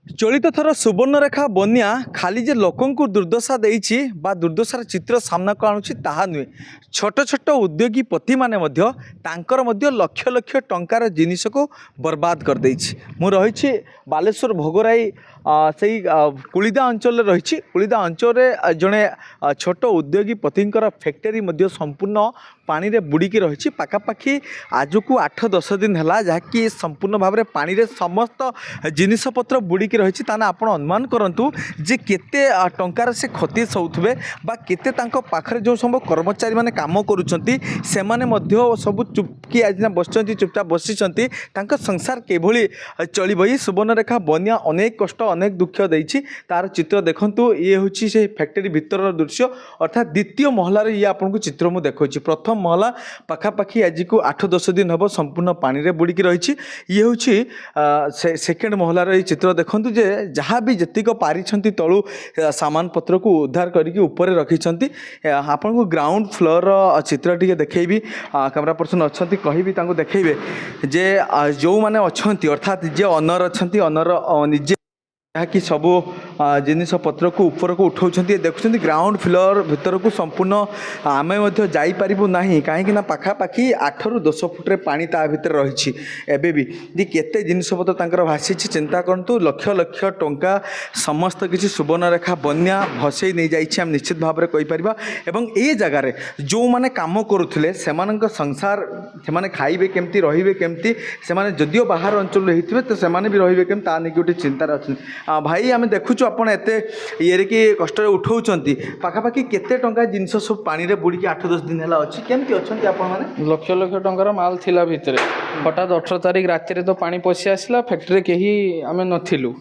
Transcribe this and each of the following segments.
चलित थर सुवर्णरेखा बन्या खाली जे लोकंकु दुर्दशा देइछि बा दुर्दशार चित्र सामना को आणुछि ताहा नुहे छोट छोट उद्योगीपति माने मध्य तांकर मध्य लक्ष लक्ष टंकार जिनिस को बर्बाद कर देइछि। मु रहिछि बालेश्वर भोगराई से कुलिदा अंचल रही कुलिदा अंचल जड़े छोट उद्योगीपतिर फैक्टरी मध्य संपूर्ण पानी रे बुड़ीकी रही पाखापाखि आज को 8-10 दिन है जहाँकि संपूर्ण भाव में पानी रे समस्त जिनिसपत्र बुड़ीकी रही आप अनुमान करूँ जे केते टंकार से क्षति सौथे बा केते तांको पाखरे जो सब कर्मचारी माने काम करुछंती सेमाने मध्य सब चुपकी आज बसचंती चुपचाप बसिचंती तांको संसार केभली चलिब। ये सुवर्णरेखा बन्या अनेक कष्ट अनेक दुख देइछि तार चित्र देखंतु ये होछि से फैक्टरी भितर दृश्य अर्थात द्वितीय महलार ये आपको चित्र मु देखौछि। प्रथम महला पाखापाखि आज को 8-10 दिन हम संपूर्ण पानी रे बुड़ीकी रही ये होछि सेकेंड महलार ये चित्र देखंतु जे जहाँ भी जतिक पारिछंती तळु सामान पत्र को उद्धार करके ऊपर रखिछंती। आपन को ग्राउंड फ्लोर चित्र टिके देखैबी कैमरा पर्सन अच्छी कहबी तांको देखैबे जे जो माने अच्छंती अर्थात जे ऑनर अच्छंती ऑनर निजे कि सबू जिनिस पत्र को ऊपर को उठाऊँ देखुं ग्राउंड फ्लोर भितर को संपूर्ण आम जापरू ना कहीं पाखापाखि 8-10 फुट्रे पानी ता भीतर रही एबे भी जी केते जिनिस पत्र भासी चिंता करूँ लक्ष लक्ष टंका समस्त किसी सुवर्णरेखा बन्या भसई नहीं जाइए आम निश्चित भाव में कहीपर। एवं ये जगार जो मैंने कम करुले संसार से खाइबे केमती रहिबे केमती से जदियो बाहर अंचल होते तो से भी रहिबे केमती ता नहीं गोटे चिंतार अच्छे। भाई आम देखुचु आपड़ एत ये कि कष्ट उठाऊँच पाखापाखि केते टंका जिनस सब पानी रे बुड़ी 8-10 दिन है अच्छी केमती अच्छा आपण मैंने लक्ष लक्ष टंकार माल थिला भितर हठात 18 तारिख राति तो पानी पशि आसला फैक्ट्री कहीं आम नथिलु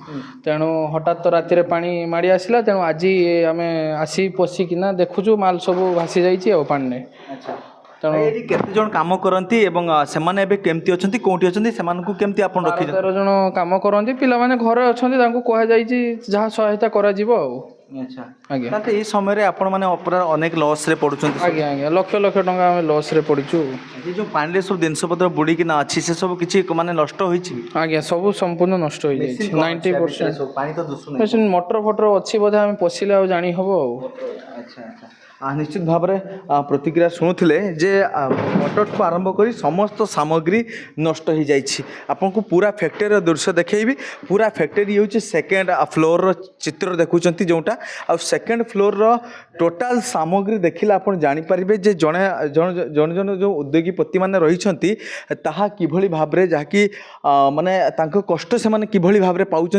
तेणु हठात तो राति पानी माड़ी आसला तेणु आज आम आसी पशिकिना देखुचु माल सब भासी जाइए पानी। अच्छा केते जन काम करती एवं सेमाने एबे केमती अछंती कोठी अछंती सेमानकु केमती आपण रखि 13 जन काम करती पिला माने घरे अछंती तांको कहा जाइछि जहाँ सहायता करा जिवो आ। अच्छा आज्ञा ताते ए समय रे आपण माने अपरा अनेक लॉस रे पडुछंती आज्ञा आज्ञा लक्ष लक्ष टंका हम लॉस रे पडिछु। ये जो पानी रे सब जिनस पत्र बुड़ी कि ना अछि से सब किछि माने नष्ट होइछि आज्ञा सब संपूर्ण नष्ट होई जाइछि 90% पानी तो दुसु मोटर फोटर अछि बोधे हम पसिले आ जानी हबो। अच्छा अच्छा निश्चित भाव में प्रतिक्रिया शुणुले जे मोटर को आरंभ कर समस्त सामग्री नष्ट हो जाइए। आपन को पूरा फैक्ट्री दृश्य देखी पूरा फैक्ट्री हूँ सेकेंड फ्लोर चित्र देखुं जोटा आ सेकेंड फ्लोर टोटाल सामग्री देखिले आप जानीपारे जे जड़े जन जन जन जो उद्योगीपति मैंने रही किभली भाव में जहाँकि माने कष्ट से मैंने किभली भाव में पाँच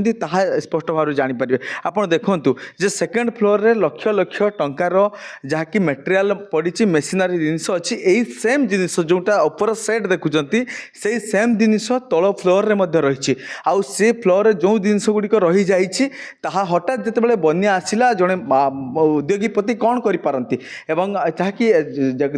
स्पष्ट भाव में जानीपारे। आप देखु जे सेकेंड फ्लोर रे लक्ष लक्ष टंकार जहाँकि मेटेरियल पड़ी मेसिनारी जिनिस अच्छी यही सेम जिनिस जोटा ऊपर सेट देखुंत से सेम जिनिस तल फ्लोर रे मध्य रही आउ से फ्लोर रे जो जिनिस गुड़िक रही जाइए हठात जिते बन्या आसला जड़े उद्योगीपति कौन करपारती एवं जहाँकि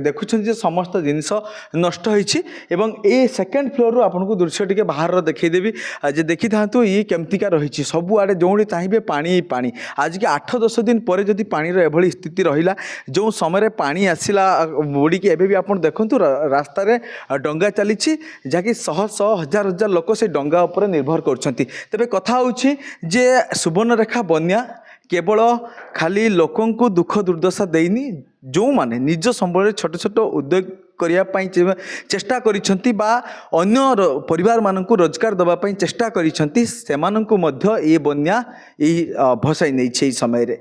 देखुं समस्त जिनिस नष्ट होइछि। एवं ए सेकेंड फ्लोर रू आपको दृश्य टी बाहर देखईदेवी जे देखी था ये केमतिका रही सबुआड़े जो चाहिए पानी पानी आज के 8-10 दिन पर जदि पानी एभली स्थिति रहिला जो समय पानी आसला बुड़ी की एबे भी आप देखु रास्तार डंगा चली जहाँकि शह शह हजार हजार लोक से डंगा उपर निर्भर करछंती। तेबे कथा होछि जे सुवर्णरेखा बन्या केवल खाली लोकं को दुख दुर्दशा देनी जो माने निज संबल छोट छोट उद्योग करने चेष्टा करिसेंती बा अन्य परिवार मानकु रोजगार दबापाई चेष्टा करिसेंती सेमानंकु मध्य ए बन्या भसाई नहीं समय रे।